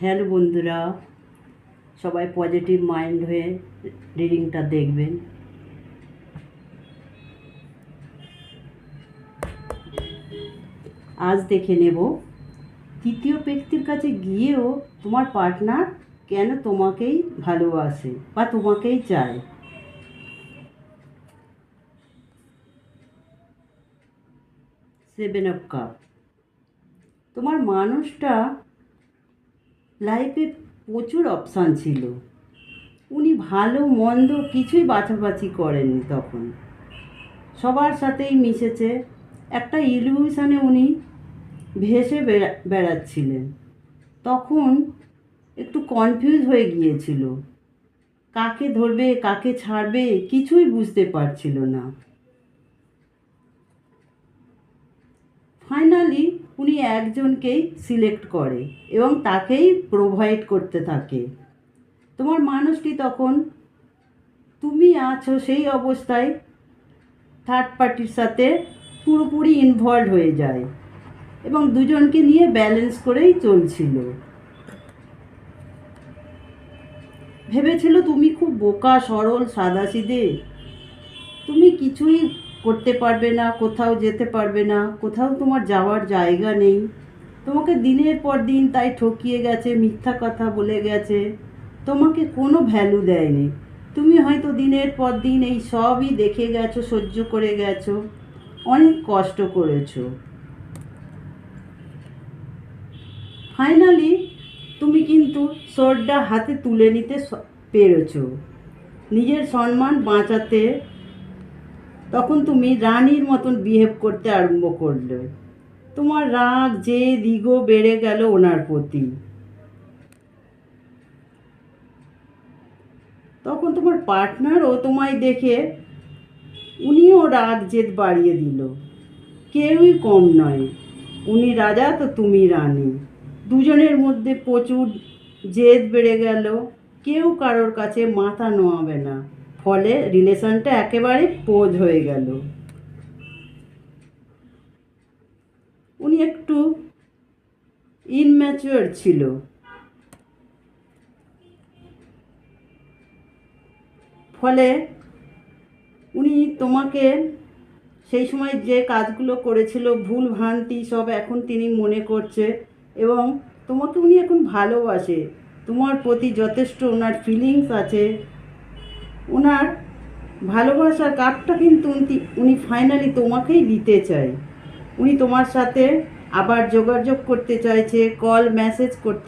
Hello বন্ধুরা, সবাই positive mind হয়ে রিডিংটা দেখবেন। আজ দেখে নেব তৃতীয় ব্যক্তির কাছে গিয়েও তোমার পার্টনার কেন তোমাকেই ভালোবাসে বা তোমাকেই চায়। Seven of cup. তোমার মানুষটা লাইফে প্রচুর অপশান ছিল, উনি ভালো মন্দ কিছুই বাছাবাছি করেননি। তখন সবার সাথেই মিশেছে, একটা ইলিউশনে উনি ভেসে বেড়াচ্ছিলেন। তখন একটু কনফিউজ হয়ে গিয়েছিল, কাকে ধরবে কাকে ছাড়বে কিছুই বুঝতে পারছিল না। ফাইনালি উনি একজনকেই সিলেক্ট করে এবং তাকেই প্রোভাইড করতে থাকে। তোমার মানুষটি তখন তুমি আছো সেই অবস্থায় থার্ড পার্টির সাথে পুরোপুরি ইনভলভ হয়ে যায় এবং দুজনকে নিয়ে ব্যালেন্স করেই চলছিল। ভেবেছিল তুমি খুব বোকা, সরল, সাদাসিধে, তুমি কিছুই করতে পারবে না, কোথাও যেতে পারবে না, কোথাও তোমার যাওয়ার জায়গা নেই। তোমাকে দিনের পর দিন তাই ঠকিয়ে গেছে, মিথ্যা কথা বলে গেছে, তোমাকে কোনো ভ্যালু দেয়নি। তুমি হয়তো দিনের পর দিন এই সবই দেখে গেছো, সহ্য করে গেছো, অনেক কষ্ট করেছো। ফাইনালি তুমি কিন্তু সোর্ডটা হাতে তুলে নিতে পেরেছো, নিজের সম্মান বাঁচাতে। তখন তুমি রানীর মতন বিহেভ করতে আরম্ভ করলে। তোমার রাগ জেদ ইগো বেড়ে গেল ওনার প্রতি। তখন তোমার পার্টনারও তোমায় দেখে উনিও রাগ জেদ বাড়িয়ে দিল। কেউই কম নয়, উনি রাজা তো তুমি রানী। দুজনের মধ্যে প্রচুর জেদ বেড়ে গেল, কেউ কারোর কাছে মাথা নোয়াবে না। ফলে রিলেশনটা একেবারে পোজ হয়ে গেল। উনি একটু ইনম্যাচিওর ছিল, ফলে উনি তোমাকে সেই সময় যে কাজগুলো করেছিল ভুল ভ্রান্তি সব এখন তিনি মনে করছে এবং তোমাকে উনি এখন ভালোবাসে। তোমার প্রতি যথেষ্ট ওনার ফিলিংস আছে। ওনার ভালোবাসার কাপটা কিন্তু উনি ফাইনালি তোমাকেই দিতে চায়। উনি তোমার সাথে আবার যোগাযোগ করতে চাইছে, কল মেসেজ করতে